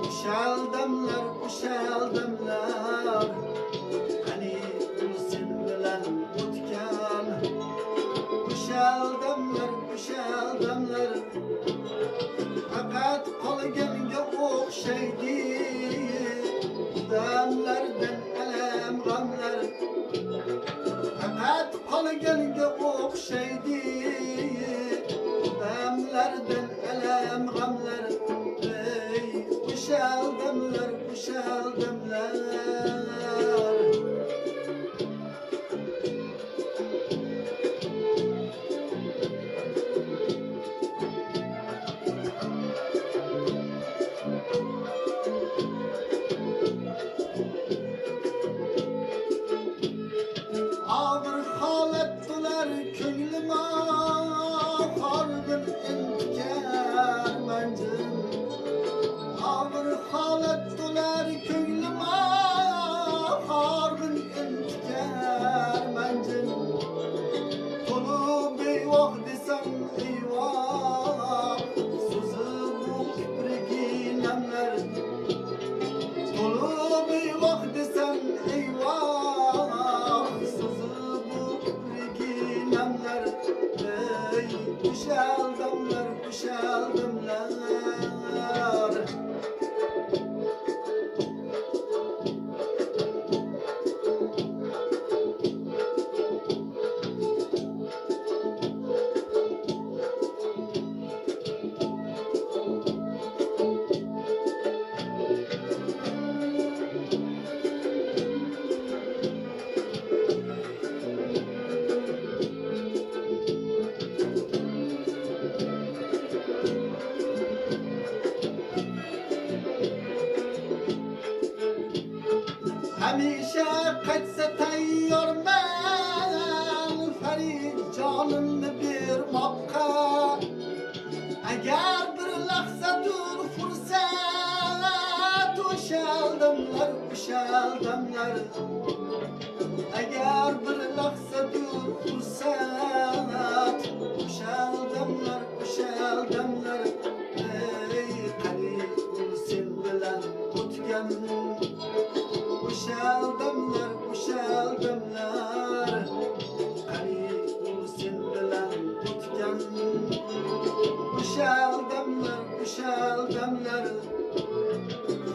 Uşal damlar, uşal damlar, hani sen bilen o'tgan. Uşal damlar, uşal damlar, faqat qolganga o'xshaydi. Damlardan alam g'amlar, faqat qolganga o'xshaydi. Damlardan alam g'amlar. Uşal damlar, uşal damlar. Ağır halettiler köngülüme, harbin intikar mencim. Ağır halettiler köngülüme, harbin intikar mencim. Tolu beyvah desem eyvah, sözü bu kiprigi nemler. Tolu beyvah desem eyvah, sözü bu kiprigi nemler. Ey uşal damlar, uşal damlar. Hamisha qaytsa tayyorman Farid jonimni bermoqqa. Agar bir lahzadur fursat, o'shal damlar, o'shal damlar. Agar bir lahzadur fursat, o'shal damlar, o'shal damlar. Ey qarib sen bilan o'tgan. Uşal damlar, uşal damlar, hani sen bilen o'tgan. Uşal damlar, uşal damlar,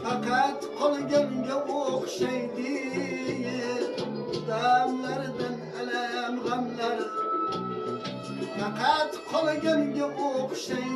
faqat qolganga o'xshaydi. Damlardan alam g'amlar, faqat qolganga o'xshaydi.